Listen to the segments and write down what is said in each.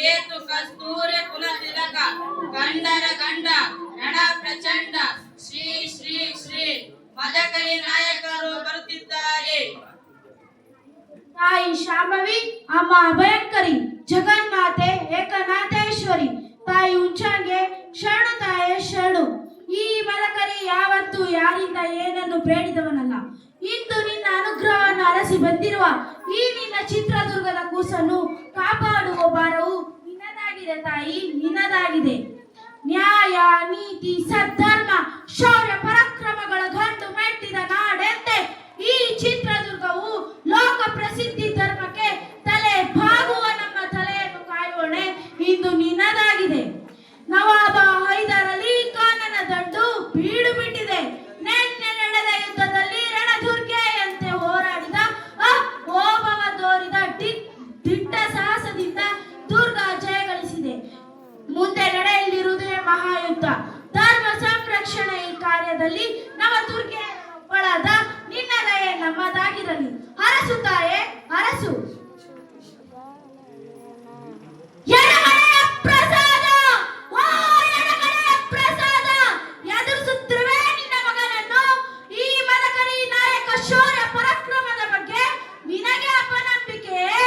ಕೇತು ಕಸ್ತೂರಿ ಕುಲ ತಿಲಕ ಗಂಡರ ಗಂಡ ರಣ ಪ್ರಚಂಡ ಶ್ರೀ ಶ್ರೀ ಶ್ರೀ ಮದಕರಿ ನಾಯಕರು ಬರುತ್ತಿದ್ದಾರೆ. ತಾಯಿ ಶಾಂಭವಿ, ಅಮ್ಮ ಅಭಯಂಕರಿ, ಜಗನ್ಮಾತೆ ಏಕನಾಥೇಶ್ವರಿ, ತಾಯಿ ಉಂಚಾಂಗೆ ಶರಣು, ತಾಯೇ ಶರಣು. ಈ ಮದಕರಿ ಯಾವತ್ತೂ ಯಾರಿಂದ ಏನನ್ನು ಬೇಡಿದವನಲ್ಲ. ಇಂದು ನಿನ್ನ ಅನುಗ್ರಹವನ್ನು ಅರಸಿ ಬಂದಿರುವ ಈ ನಿನ್ನ ಚಿತ್ರದುರ್ಗದ ಕೂಸನ್ನು ಕಾಪಾಡುವ ಭಾರವು ನಿನ್ನದಾಗಿದೆ ತಾಯಿ, ನಿನ್ನದಾಗಿದೆ. ನ್ಯಾಯ, ನೀತಿ, ಸದ್ಧರ್ಮ, ಶೌರ್ಯ ಪರಾಕ್ರಮಗಳ ಗಂಡು ಮೆಟ್ಟಿದ ನಾಡೆಂತೆ ಈ ಚಿತ್ರದುರ್ಗವು ಲೋಕ ಪ್ರಸಿದ್ಧಿ ಧರ್ಮಕ್ಕೆ ತಲೆ ಬಾಗುವ ನಮ್ಮ ತಲೆಯನ್ನು ಕಾಯೋಣೆ ಇಂದು ನಿನ್ನದಾಗಿದೆ. ನವಾಬ ಹೈದರ್ ಅಲಿ ಖಾನನ ದಂಡು ಬೀಡು ಬಿಟ್ಟಿದೆ. ನಿನ್ನೆ ನಡೆದ ಯುದ್ಧದಲ್ಲಿ ರಣದುರ್ಗೆಯಂತೆ ಹೋರಾಡಿದ ಓಬವ ತೋರಿದ ದಿಟ್ಟ ಸಾಹಸದಿಂದ ದುರ್ಗ ಜಯಗಳಿಸಿದೆ. ಮುಂದೆ ನಡೆಯಲಿರುವುದೇ ಮಹಾಯುದ್ಧ. ಧರ್ಮ ಸಂರಕ್ಷಣೆ ಈ ಕಾರ್ಯದಲ್ಲಿ ನವ ದುರ್ಗೆ ಒಳದ ನಿನ್ನ ದಯೆ ನಮ್ಮದಾಗಿರಲಿ. ಹರಸು ತಾಯೇ, ಹರಸು. ಎಡಗಡೆಯ ಪ್ರಸಾದ, ಓ ಎಡಗಡೆಯ ಪ್ರಸಾದ, ಎದುರಿಸುತ್ತಿರುವೆ ನಿನ್ನ ಮಗನನ್ನು. ಈ ಮದಕರಿ ನಾಯಕ ಶೌರ್ಯ ಪರಾಕ್ರಮದ ಬಗ್ಗೆ ನಿನಗೆ ಅಪನಂಬಿಕೆಯೇ?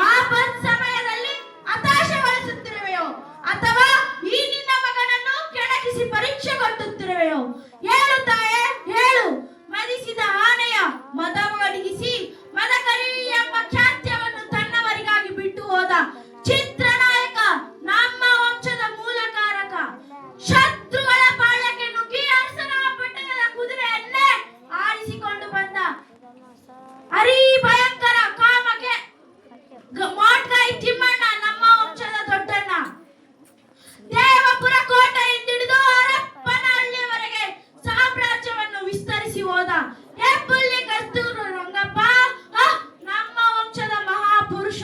ಆಪತ್ ಸಮಯದಲ್ಲಿ ಹತಾಶೆಗೊಳಿಸುತ್ತಿರುವೆಯೋ ಅಥವಾ ಈ ನಿನ್ನ ಮಗನನ್ನು ಕೆಣಕಿಸಿ ಪರೀಕ್ಷೆ ಕೊಟ್ಟುತ್ತಿರುವೆಯೋ? ಹೇಳು ತಾಯೇ, ಹೇಳು. ಮದಿಸಿದ ಆನೆಯ ಮದವಡಿಗಿಸಿ ಮದಕರಿ ಎಂಬ ಖ್ಯಾತ್ಯವನ್ನು ತನ್ನವರಿಗಾಗಿ ಬಿಟ್ಟು ಹೋದ ಚಿತ್ರನಾಯಕ, ನಮ್ಮ ವಂಶದ ಮೂಲಕಾರಕ, ಶತ್ರುಗಳ ಪಾಳ್ಯಕ್ಕೆ ನುಗ್ಗಿ ಅರಸನ ಪಟ್ಟಣದ ಕುದುರೆಯನ್ನೇ ಆಡಿಸಿಕೊಂಡು ಬಂದ ಹರಿ ಭಯಂಕರ ಕಾಮಕ್ಕೆ ಮಾಟ್ಗಾಯಿ ತಿಮ್ಮಣ್ಣ, ನಮ್ಮ ವಂಶದ ದೊಡ್ಡಣ್ಣ. ದೇವಪುರ ಕೋಟೆಯಿಂದಿಡಿದು ಹರಪ್ಪನಹಳ್ಳಿಯವರೆಗೆ ಸಾಮ್ರಾಜ್ಯವನ್ನು ವಿಸ್ತರಿಸಿ ಹೋದ ಹೆಬ್ಬುಲ್ಲಿ ಕಸ್ತೂರು ರಂಗಪ್ಪ, ನಮ್ಮ ವಂಶದ ಮಹಾಪುರುಷ.